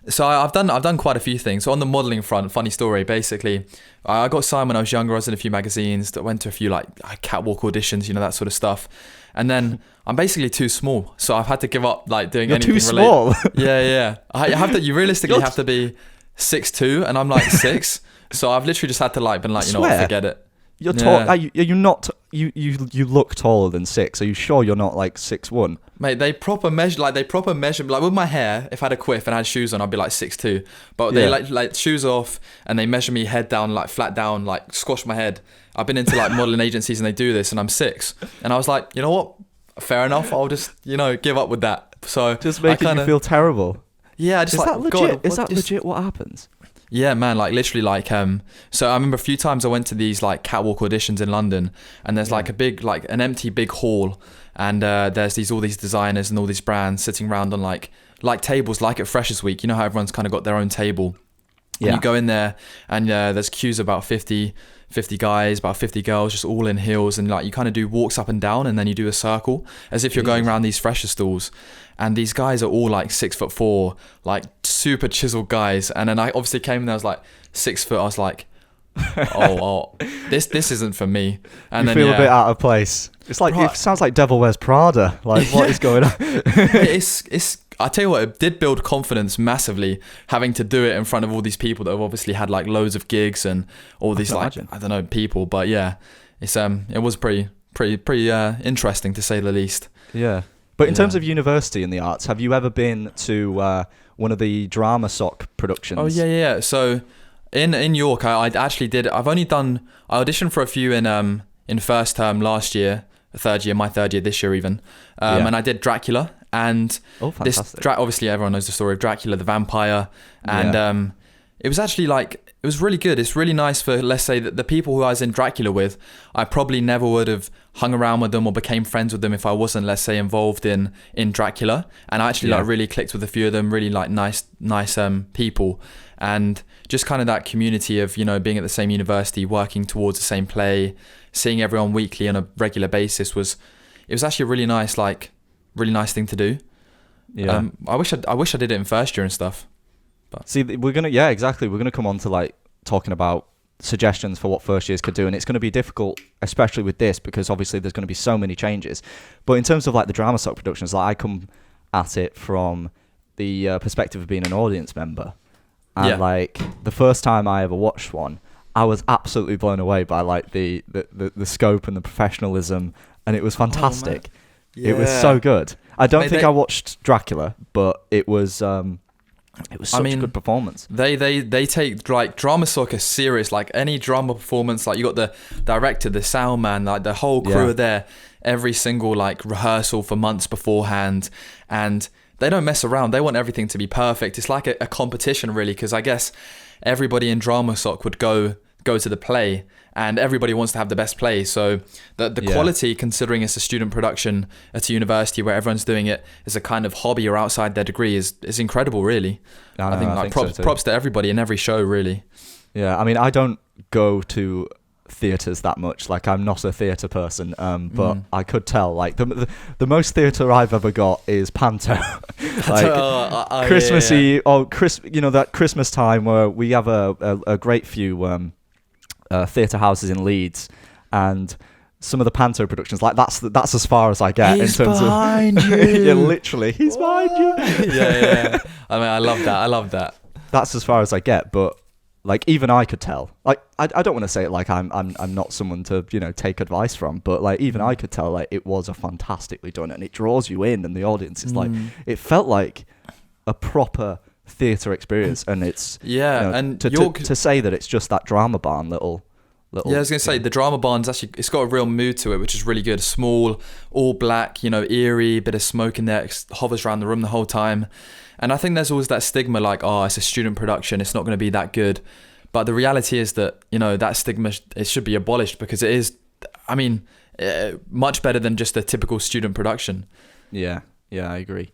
So I've done quite a few things. So on the modelling front, funny story. Basically, I got signed when I was younger. I was in a few magazines. That went to a few like catwalk auditions, that sort of stuff. And then I'm basically too small, so I've had to give up like doing You're anything. too small. Yeah. I have to. You realistically have to be 6'2", and I'm like 6. So I've literally just had to like been like, what, forget it. You're tall. Are you not? You look taller than 6. Are you sure you're not like 6'1"? Mate, they proper measure. Like with my hair. If I had a quiff and I had shoes on, I'd be like 6'2". But they like shoes off and they measure me head down, like flat down, like squash my head. I've been into like modeling agencies and they do this, and I'm 6. And I was like, you know what? Fair enough. I'll just give up with that. So just making you feel terrible. Yeah, I just is like, that legit? God, is that legit? What happens? Yeah, man, like literally like so I remember a few times I went to these like catwalk auditions in London, and there's like a big like an empty big hall, and there's all these designers and all these brands sitting around on like tables like at Freshers Week. You know how everyone's kind of got their own table. Yeah. And you go in there and there's queues of about 50 guys, about 50 girls, just all in heels, and like you kind of do walks up and down, and then you do a circle as if you're going around these fresher stalls. And these guys are all like 6'4", like super chiseled guys. And then I obviously came in there, I was like 6 foot. I was like, this isn't for me. And you then feel a bit out of place. It's like it sounds like Devil Wears Prada. Like what is going on? it's. I tell you what, it did build confidence massively, having to do it in front of all these people that have obviously had like loads of gigs and all these like I don't know people. But yeah, it's it was pretty interesting to say the least. Yeah. But in terms of university and the arts, have you ever been to one of the drama soc productions? Oh yeah. So in York, I actually did. I auditioned for a few in first term last year, my third year this year even, and I did Dracula. And fantastic. Obviously everyone knows the story of Dracula, the vampire, and it was actually like, it was really good. It's really nice for, let's say, that the people who I was in Dracula with, I probably never would have hung around with them or became friends with them if I wasn't, let's say, involved in Dracula. And I actually like really clicked with a few of them, really like nice people. And just kind of that community of, being at the same university, working towards the same play, seeing everyone weekly on a regular basis it was actually a really nice thing to do. Yeah. I wish I did it in first year and stuff. But. See, we're gonna come on to like talking about suggestions for what first years could do, and it's going to be difficult, especially with this, because obviously there's going to be so many changes. But in terms of like the drama soc productions, like I come at it from the perspective of being an audience member, and like the first time I ever watched one, I was absolutely blown away by like the scope and the professionalism, and it was fantastic. It was so good. I don't think I watched Dracula, but it was such a good performance. They take like drama soc serious. Like any drama performance, like you got the director, the sound man, like the whole crew are there every single like rehearsal for months beforehand, and they don't mess around. They want everything to be perfect. It's like a competition really, because I guess everybody in drama soc would go to the play, and everybody wants to have the best play. So the quality, considering it's a student production at a university where everyone's doing it as a kind of hobby or outside their degree, is incredible, really. I think props to everybody in every show, really. Yeah, I mean, I don't go to theatres that much. Like, I'm not a theatre person, but I could tell. Like, the most theatre I've ever got is Panto. Like Christmassy, or that Christmas time where we have a great few theatre houses in Leeds, and some of the Panto productions, like that's as far as I get. He's in terms behind of you. Yeah, literally, he's behind you. Yeah. I mean, I love that. That's as far as I get, but like even I could tell. Like I don't want to say it like I'm not someone to take advice from, but like even I could tell like it was a fantastically done, and it draws you in, and the audience is like, it felt like a proper theatre experience, and it's and to say that it's just that drama barn little I was gonna say the drama barn's actually, it's got a real mood to it, which is really good. Small, all black, eerie, bit of smoke in there, hovers around the room the whole time. And I think there's always that stigma like, it's a student production, it's not going to be that good. But the reality is that that stigma, it should be abolished, because it is, I mean, much better than just a typical student production. Yeah, I agree.